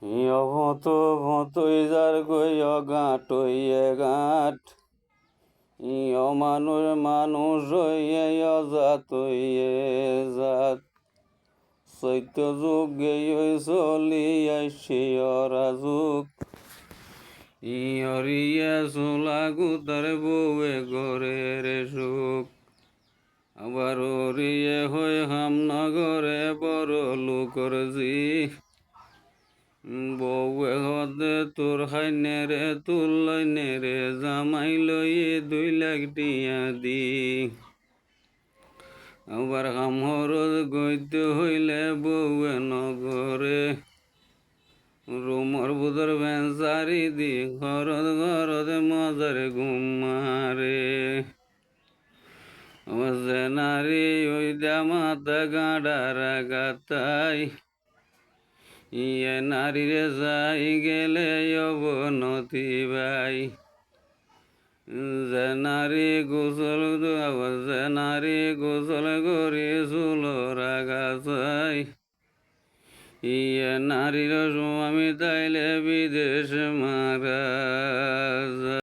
ভত ভতই যার গইয় গাঁট হইয়ে গাঁট মানুষ মানুষ হইয়ে অজাত হইয়ে জাত চৈত্য যুগ গেই চলি আইসি অরাযুগ ইয়রিয়ে চোলা গুতার বউয়ে ঘরের সুখ আবার ওরিয়ে হয়ে হামনগরে বড় লোকর জি বউয়ে হদে তোর হাইনে রে তোর লাইনে রে জামাই লইয়ে 2 লাখ টিয়া দি আবার হামহর গইতে হইলে বউয়ে নগরে রুমর বুদর ভেঞ্চারি দি ঘরত ঘরত মজারে ঘুমারে যে নারী ওই মাথা গাঁডারা গাতাই ইয়ে নারীরে যাই গেলে অবনতি ভাই যে নারী গোসল করি চুল রাগা চাই ইয়ে নারীর স্বামী তাইলে বিদেশ মারা